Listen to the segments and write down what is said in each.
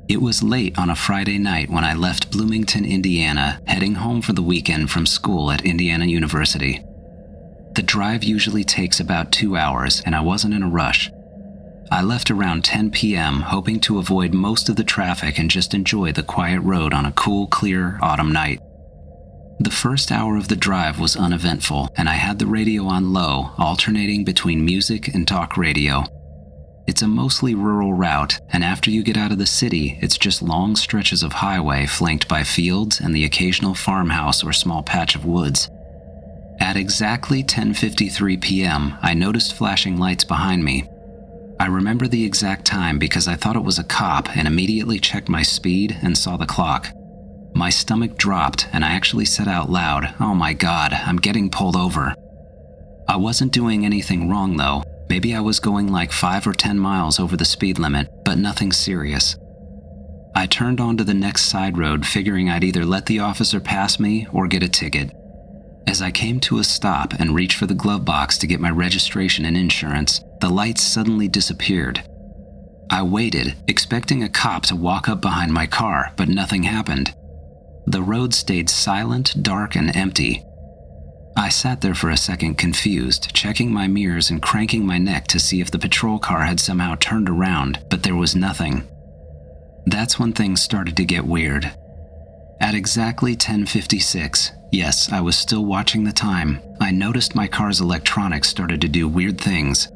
It was late on a Friday night when I left Bloomington, Indiana, heading home for the weekend from school at Indiana University. The drive usually takes about 2 hours, and I wasn't in a rush. I left around 10 p.m., hoping to avoid most of the traffic and just enjoy the quiet road on a cool, clear autumn night. The first hour of the drive was uneventful, and I had the radio on low, alternating between music and talk radio. It's a mostly rural route, and after you get out of the city, it's just long stretches of highway flanked by fields and the occasional farmhouse or small patch of woods. At exactly 10:53 p.m., I noticed flashing lights behind me. I remember the exact time because I thought it was a cop and immediately checked my speed and saw the clock. My stomach dropped, and I actually said out loud, "Oh my God, I'm getting pulled over." I wasn't doing anything wrong though. Maybe I was going like 5 or 10 miles over the speed limit, but nothing serious. I turned onto the next side road, figuring I'd either let the officer pass me or get a ticket. As I came to a stop and reached for the glove box to get my registration and insurance, the lights suddenly disappeared. I waited, expecting a cop to walk up behind my car, but nothing happened. The road stayed silent, dark, and empty. I sat there for a second confused, checking my mirrors and cranking my neck to see if the patrol car had somehow turned around, but there was nothing. That's when things started to get weird. At exactly 10:56, yes, I was still watching the time, I noticed my car's electronics started to do weird things.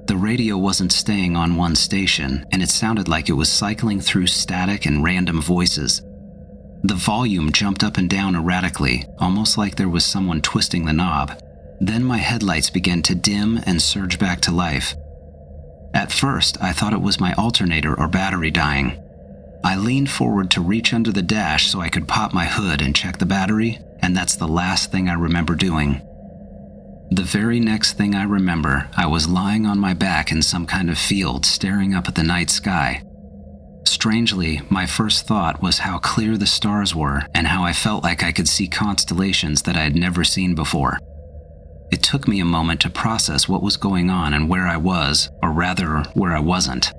The radio wasn't staying on one station, and it sounded like it was cycling through static and random voices. The volume jumped up and down erratically, almost like there was someone twisting the knob. Then my headlights began to dim and surge back to life. At first, I thought it was my alternator or battery dying. I leaned forward to reach under the dash so I could pop my hood and check the battery, and that's the last thing I remember doing. The very next thing I remember, I was lying on my back in some kind of field, staring up at the night sky. Strangely, my first thought was how clear the stars were and how I felt like I could see constellations that I had never seen before. It took me a moment to process what was going on and where I was, or rather, where I wasn't.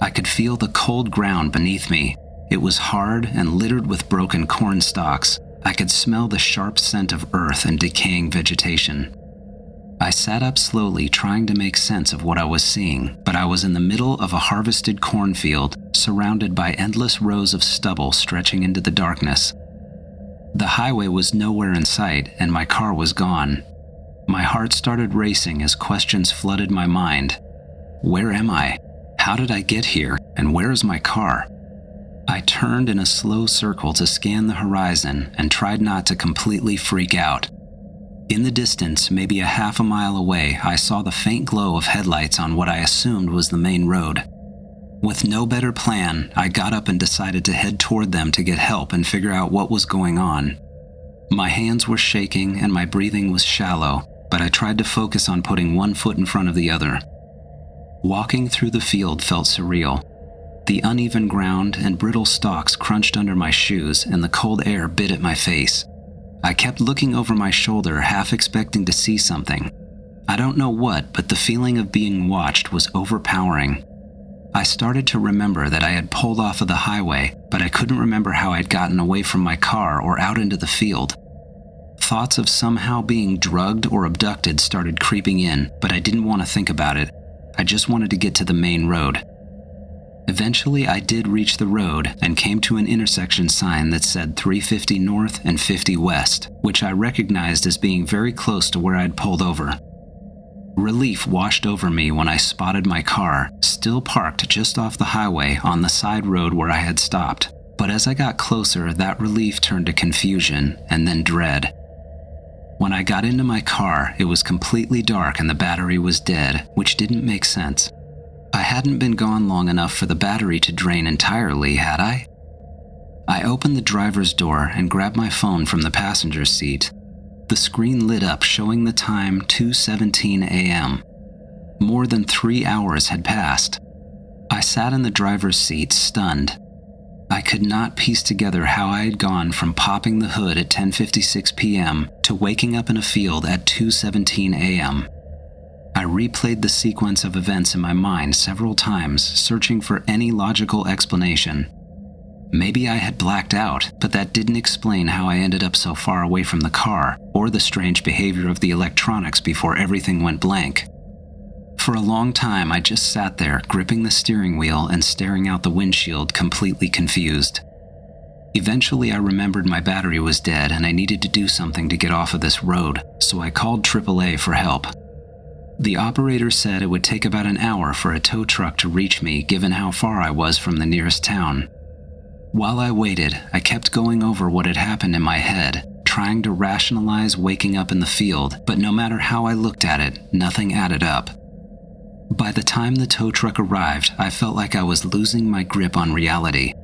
I could feel the cold ground beneath me. It was hard and littered with broken corn stalks. I could smell the sharp scent of earth and decaying vegetation. I sat up slowly, trying to make sense of what I was seeing, but I was in the middle of a harvested cornfield, surrounded by endless rows of stubble stretching into the darkness. The highway was nowhere in sight, and my car was gone. My heart started racing as questions flooded my mind. Where am I? How did I get here? And where is my car? I turned in a slow circle to scan the horizon and tried not to completely freak out. In the distance, maybe a half a mile away, I saw the faint glow of headlights on what I assumed was the main road. With no better plan, I got up and decided to head toward them to get help and figure out what was going on. My hands were shaking and my breathing was shallow, but I tried to focus on putting one foot in front of the other. Walking through the field felt surreal. The uneven ground and brittle stalks crunched under my shoes, and the cold air bit at my face. I kept looking over my shoulder, half expecting to see something. I don't know what, but the feeling of being watched was overpowering. I started to remember that I had pulled off of the highway, but I couldn't remember how I'd gotten away from my car or out into the field. Thoughts of somehow being drugged or abducted started creeping in, but I didn't want to think about it. I just wanted to get to the main road. Eventually, I did reach the road and came to an intersection sign that said 350 north and 50 west, which I recognized as being very close to where I'd pulled over. Relief washed over me when I spotted my car, still parked just off the highway on the side road where I had stopped. But as I got closer, that relief turned to confusion and then dread. When I got into my car, it was completely dark and the battery was dead, which didn't make sense. I hadn't been gone long enough for the battery to drain entirely, had I? I opened the driver's door and grabbed my phone from the passenger seat. The screen lit up, showing the time 2:17 a.m. More than 3 hours had passed. I sat in the driver's seat, stunned. I could not piece together how I had gone from popping the hood at 10:56 p.m. to waking up in a field at 2:17 a.m. I replayed the sequence of events in my mind several times, searching for any logical explanation. Maybe I had blacked out, but that didn't explain how I ended up so far away from the car, or the strange behavior of the electronics before everything went blank. For a long time, I just sat there, gripping the steering wheel and staring out the windshield, completely confused. Eventually, I remembered my battery was dead and I needed to do something to get off of this road, so I called AAA for help. The operator said it would take about an hour for a tow truck to reach me, given how far I was from the nearest town. While I waited, I kept going over what had happened in my head, trying to rationalize waking up in the field, but no matter how I looked at it, nothing added up. By the time the tow truck arrived, I felt like I was losing my grip on reality.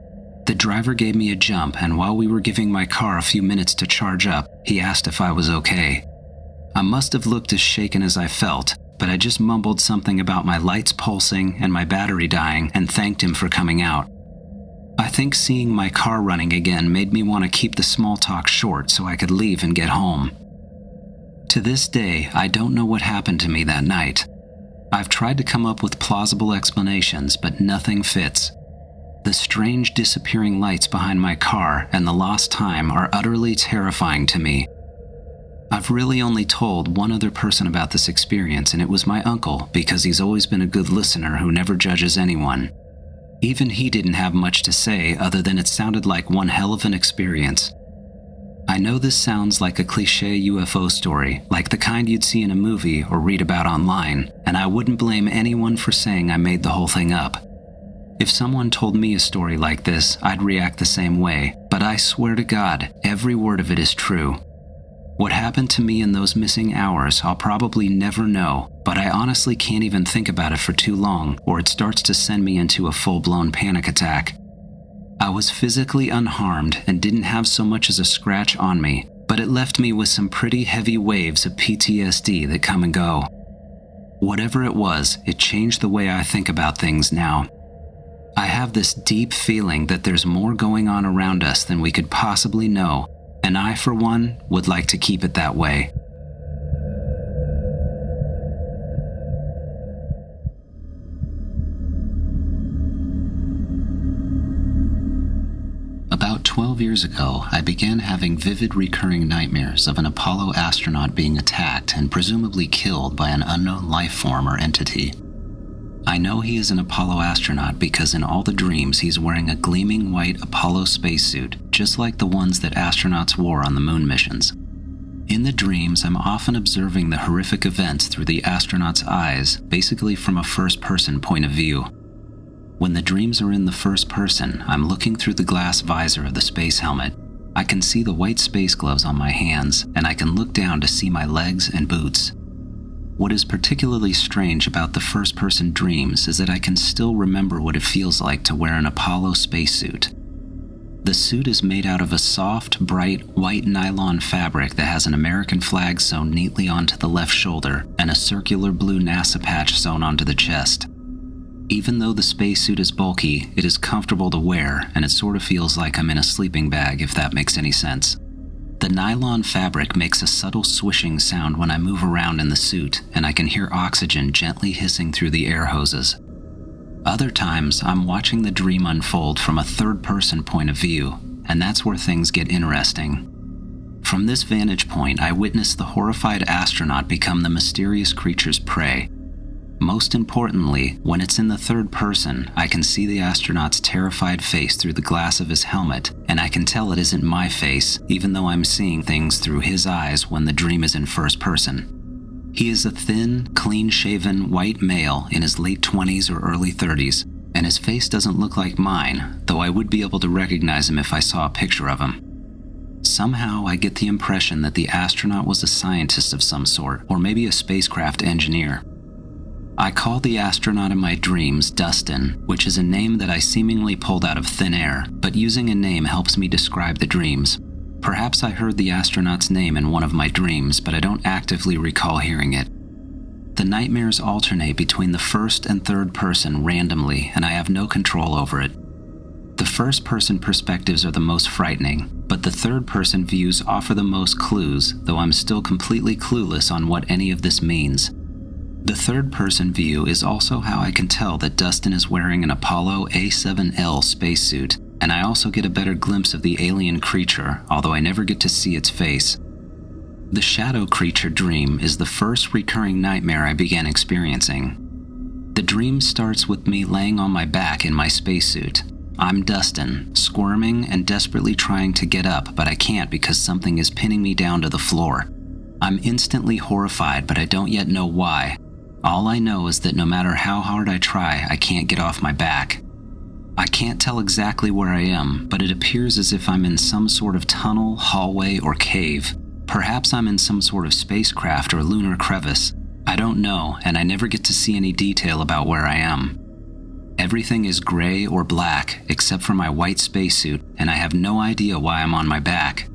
The driver gave me a jump, and while we were giving my car a few minutes to charge up, he asked if I was okay. I must have looked as shaken as I felt, but I just mumbled something about my lights pulsing and my battery dying and thanked him for coming out. I think seeing my car running again made me want to keep the small talk short so I could leave and get home. To this day, I don't know what happened to me that night. I've tried to come up with plausible explanations, but nothing fits. The strange disappearing lights behind my car and the lost time are utterly terrifying to me. I've really only told one other person about this experience, and it was my uncle, because he's always been a good listener who never judges anyone. Even he didn't have much to say other than it sounded like one hell of an experience. I know this sounds like a cliché UFO story, like the kind you'd see in a movie or read about online, and I wouldn't blame anyone for saying I made the whole thing up. If someone told me a story like this, I'd react the same way, but I swear to God, every word of it is true. What happened to me in those missing hours, I'll probably never know, but I honestly can't even think about it for too long, or it starts to send me into a full-blown panic attack. I was physically unharmed and didn't have so much as a scratch on me, but it left me with some pretty heavy waves of PTSD that come and go. Whatever it was, it changed the way I think about things now. I have this deep feeling that there's more going on around us than we could possibly know, and I, for one, would like to keep it that way. About 12 years ago, I began having vivid recurring nightmares of an Apollo astronaut being attacked and presumably killed by an unknown life form or entity. I know he is an Apollo astronaut because in all the dreams he's wearing a gleaming white Apollo spacesuit, just like the ones that astronauts wore on the moon missions. In the dreams, I'm often observing the horrific events through the astronaut's eyes, basically from a first-person point of view. When the dreams are in the first person, I'm looking through the glass visor of the space helmet. I can see the white space gloves on my hands, and I can look down to see my legs and boots. What is particularly strange about the first-person dreams is that I can still remember what it feels like to wear an Apollo spacesuit. The suit is made out of a soft, bright, white nylon fabric that has an American flag sewn neatly onto the left shoulder and a circular blue NASA patch sewn onto the chest. Even though the spacesuit is bulky, it is comfortable to wear, and it sort of feels like I'm in a sleeping bag, if that makes any sense. The nylon fabric makes a subtle swishing sound when I move around in the suit, and I can hear oxygen gently hissing through the air hoses. Other times, I'm watching the dream unfold from a third-person point of view, and that's where things get interesting. From this vantage point, I witness the horrified astronaut become the mysterious creature's prey. Most importantly, when it's in the third person, I can see the astronaut's terrified face through the glass of his helmet, and I can tell it isn't my face, even though I'm seeing things through his eyes when the dream is in first person. He is a thin, clean-shaven, white male in his late 20s or early 30s, and his face doesn't look like mine, though I would be able to recognize him if I saw a picture of him. Somehow I get the impression that the astronaut was a scientist of some sort, or maybe a spacecraft engineer. I call the astronaut in my dreams Dustin, which is a name that I seemingly pulled out of thin air, but using a name helps me describe the dreams. Perhaps I heard the astronaut's name in one of my dreams, but I don't actively recall hearing it. The nightmares alternate between the first and third person randomly, and I have no control over it. The first-person perspectives are the most frightening, but the third-person views offer the most clues, though I'm still completely clueless on what any of this means. The third-person view is also how I can tell that Dustin is wearing an Apollo A7L spacesuit, and I also get a better glimpse of the alien creature, although I never get to see its face. The shadow creature dream is the first recurring nightmare I began experiencing. The dream starts with me laying on my back in my spacesuit. I'm Dustin, squirming and desperately trying to get up, but I can't because something is pinning me down to the floor. I'm instantly horrified, but I don't yet know why. All I know is that no matter how hard I try, I can't get off my back. I can't tell exactly where I am, but it appears as if I'm in some sort of tunnel, hallway, or cave. Perhaps I'm in some sort of spacecraft or lunar crevice. I don't know, and I never get to see any detail about where I am. Everything is gray or black, except for my white spacesuit, and I have no idea why I'm on my back.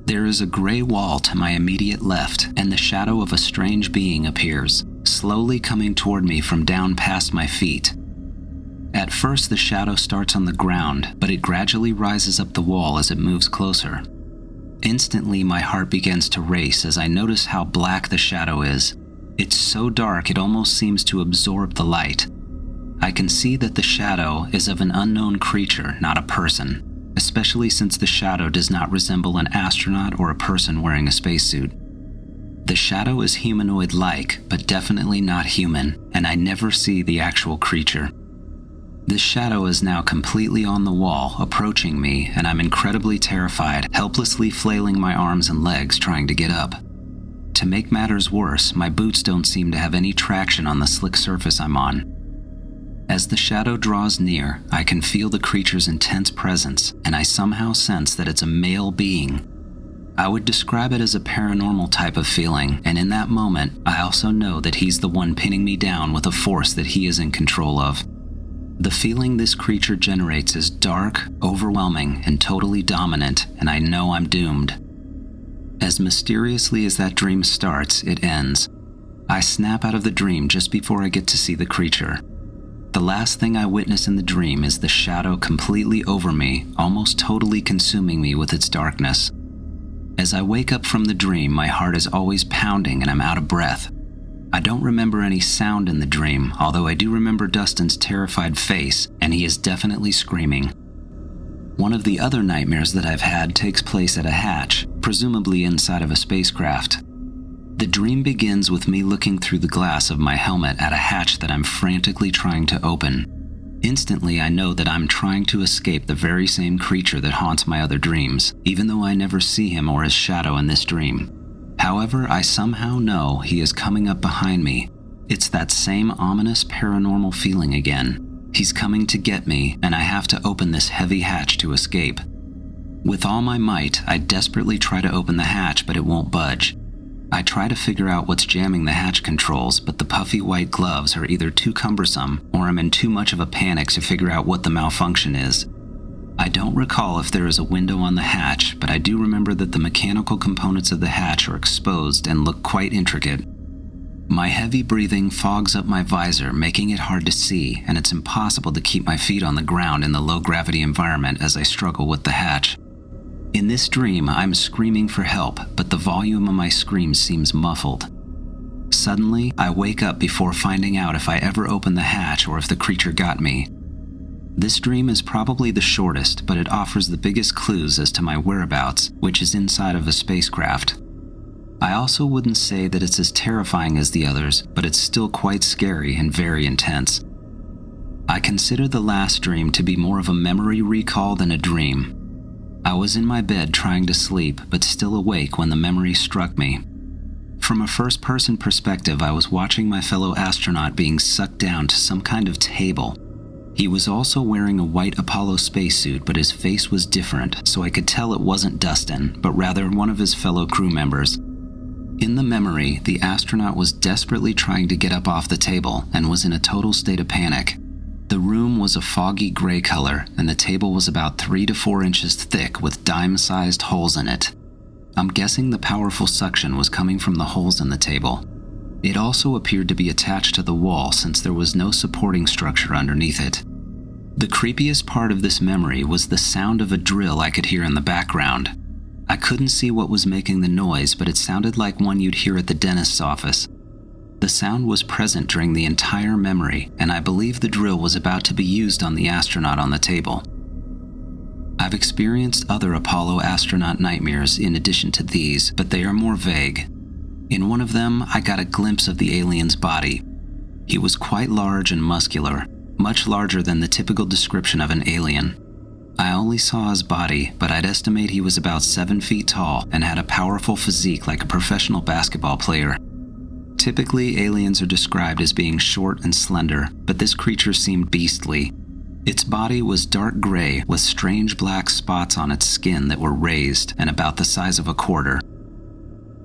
There is a gray wall to my immediate left, and the shadow of a strange being appears, slowly coming toward me from down past my feet. At first, the shadow starts on the ground, but it gradually rises up the wall as it moves closer. Instantly, my heart begins to race as I notice how black the shadow is. It's so dark it almost seems to absorb the light. I can see that the shadow is of an unknown creature, not a person, especially since the shadow does not resemble an astronaut or a person wearing a spacesuit. The shadow is humanoid-like, but definitely not human, and I never see the actual creature. This shadow is now completely on the wall, approaching me, and I'm incredibly terrified, helplessly flailing my arms and legs trying to get up. To make matters worse, my boots don't seem to have any traction on the slick surface I'm on. As the shadow draws near, I can feel the creature's intense presence, and I somehow sense that it's a male being. I would describe it as a paranormal type of feeling, and in that moment, I also know that he's the one pinning me down with a force that he is in control of. The feeling this creature generates is dark, overwhelming, and totally dominant, and I know I'm doomed. As mysteriously as that dream starts, it ends. I snap out of the dream just before I get to see the creature. The last thing I witness in the dream is the shadow completely over me, almost totally consuming me with its darkness. As I wake up from the dream, my heart is always pounding and I'm out of breath. I don't remember any sound in the dream, although I do remember Dustin's terrified face, and he is definitely screaming. One of the other nightmares that I've had takes place at a hatch, presumably inside of a spacecraft. The dream begins with me looking through the glass of my helmet at a hatch that I'm frantically trying to open. Instantly, I know that I'm trying to escape the very same creature that haunts my other dreams, even though I never see him or his shadow in this dream. However, I somehow know he is coming up behind me. It's that same ominous paranormal feeling again. He's coming to get me, and I have to open this heavy hatch to escape. With all my might, I desperately try to open the hatch, but it won't budge. I try to figure out what's jamming the hatch controls, but the puffy white gloves are either too cumbersome or I'm in too much of a panic to figure out what the malfunction is. I don't recall if there is a window on the hatch, but I do remember that the mechanical components of the hatch are exposed and look quite intricate. My heavy breathing fogs up my visor, making it hard to see, and it's impossible to keep my feet on the ground in the low-gravity environment as I struggle with the hatch. In this dream, I'm screaming for help, but the volume of my screams seems muffled. Suddenly, I wake up before finding out if I ever opened the hatch or if the creature got me. This dream is probably the shortest, but it offers the biggest clues as to my whereabouts, which is inside of a spacecraft. I also wouldn't say that it's as terrifying as the others, but it's still quite scary and very intense. I consider the last dream to be more of a memory recall than a dream. I was in my bed trying to sleep, but still awake when the memory struck me. From a first-person perspective, I was watching my fellow astronaut being sucked down to some kind of table. He was also wearing a white Apollo spacesuit, but his face was different, so I could tell it wasn't Dustin, but rather one of his fellow crew members. In the memory, the astronaut was desperately trying to get up off the table and was in a total state of panic. The room was a foggy gray color, and the table was about 3 to 4 inches thick with dime-sized holes in it. I'm guessing the powerful suction was coming from the holes in the table. It also appeared to be attached to the wall since there was no supporting structure underneath it. The creepiest part of this memory was the sound of a drill I could hear in the background. I couldn't see what was making the noise, but it sounded like one you'd hear at the dentist's office. The sound was present during the entire memory, and I believe the drill was about to be used on the astronaut on the table. I've experienced other Apollo astronaut nightmares in addition to these, but they are more vague. In one of them, I got a glimpse of the alien's body. He was quite large and muscular, much larger than the typical description of an alien. I only saw his body, but I'd estimate he was about 7 feet tall and had a powerful physique like a professional basketball player. Typically, aliens are described as being short and slender, but this creature seemed beastly. Its body was dark gray with strange black spots on its skin that were raised and about the size of a quarter.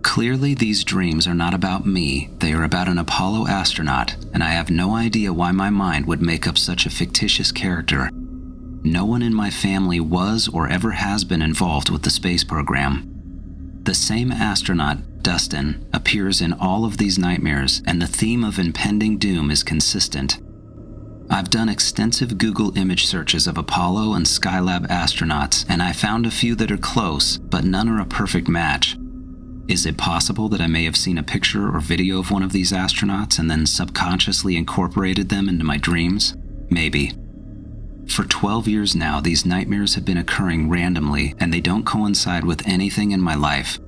Clearly, these dreams are not about me, they are about an Apollo astronaut, and I have no idea why my mind would make up such a fictitious character. No one in my family was or ever has been involved with the space program. The same astronaut, Dustin, appears in all of these nightmares, and the theme of impending doom is consistent. I've done extensive Google image searches of Apollo and Skylab astronauts, and I found a few that are close, but none are a perfect match. Is it possible that I may have seen a picture or video of one of these astronauts and then subconsciously incorporated them into my dreams? Maybe. For 12 years now, these nightmares have been occurring randomly, and they don't coincide with anything in my life.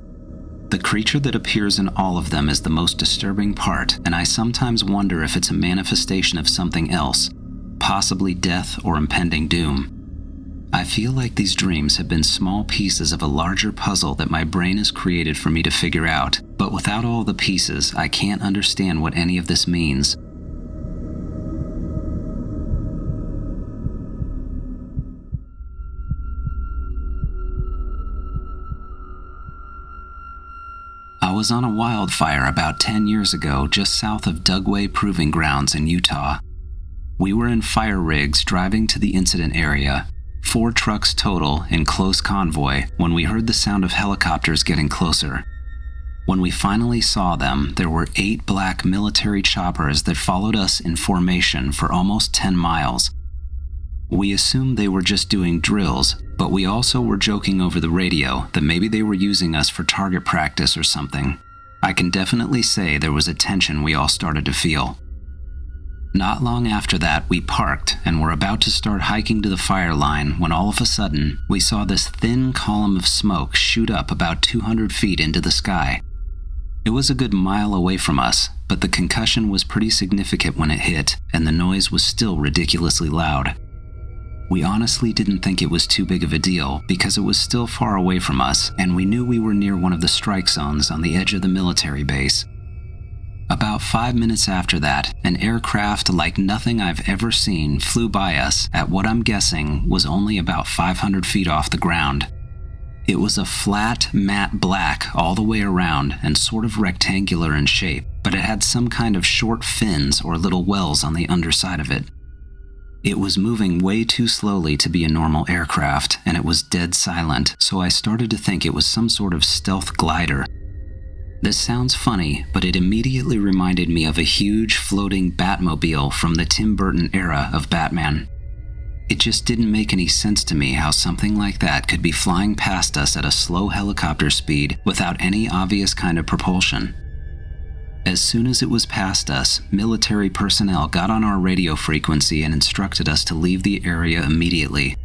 The creature that appears in all of them is the most disturbing part, and I sometimes wonder if it's a manifestation of something else, possibly death or impending doom. I feel like these dreams have been small pieces of a larger puzzle that my brain has created for me to figure out, but without all the pieces, I can't understand what any of this means. I was on a wildfire about 10 years ago just south of Dugway Proving Grounds in Utah. We were in fire rigs driving to the incident area, 4 trucks total in close convoy, when we heard the sound of helicopters getting closer. When we finally saw them, there were 8 black military choppers that followed us in formation for almost 10 miles. We assumed they were just doing drills, but we also were joking over the radio that maybe they were using us for target practice or something. I can definitely say there was a tension we all started to feel. Not long after that, we parked and were about to start hiking to the fire line when all of a sudden, we saw this thin column of smoke shoot up about 200 feet into the sky. It was a good mile away from us, but the concussion was pretty significant when it hit, and the noise was still ridiculously loud. We honestly didn't think it was too big of a deal because it was still far away from us, and we knew we were near one of the strike zones on the edge of the military base. About 5 minutes after that, an aircraft like nothing I've ever seen flew by us at what I'm guessing was only about 500 feet off the ground. It was a flat, matte black all the way around and sort of rectangular in shape, but it had some kind of short fins or little wells on the underside of it. It was moving way too slowly to be a normal aircraft, and it was dead silent, so I started to think it was some sort of stealth glider. This sounds funny, but it immediately reminded me of a huge floating Batmobile from the Tim Burton era of Batman. It just didn't make any sense to me how something like that could be flying past us at a slow helicopter speed without any obvious kind of propulsion. As soon as it was past us, military personnel got on our radio frequency and instructed us to leave the area immediately.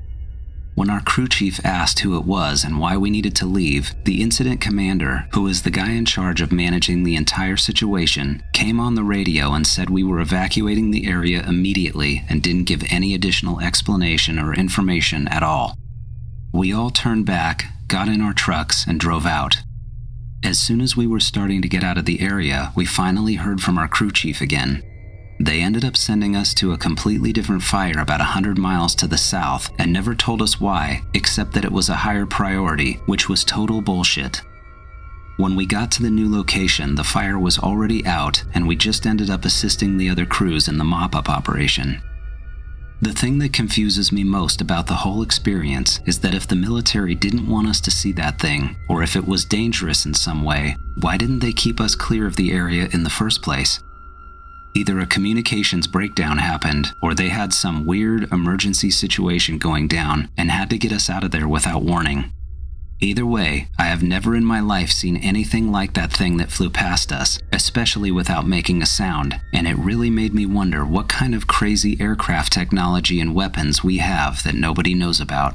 When our crew chief asked who it was and why we needed to leave, the incident commander, who is the guy in charge of managing the entire situation, came on the radio and said we were evacuating the area immediately and didn't give any additional explanation or information at all. We all turned back, got in our trucks, and drove out. As soon as we were starting to get out of the area, we finally heard from our crew chief again. They ended up sending us to a completely different fire about 100 miles to the south and never told us why, except that it was a higher priority, which was total bullshit. When we got to the new location, the fire was already out, and we just ended up assisting the other crews in the mop-up operation. The thing that confuses me most about the whole experience is that if the military didn't want us to see that thing, or if it was dangerous in some way, why didn't they keep us clear of the area in the first place? Either a communications breakdown happened, or they had some weird emergency situation going down and had to get us out of there without warning. Either way, I have never in my life seen anything like that thing that flew past us, especially without making a sound, and it really made me wonder what kind of crazy aircraft technology and weapons we have that nobody knows about.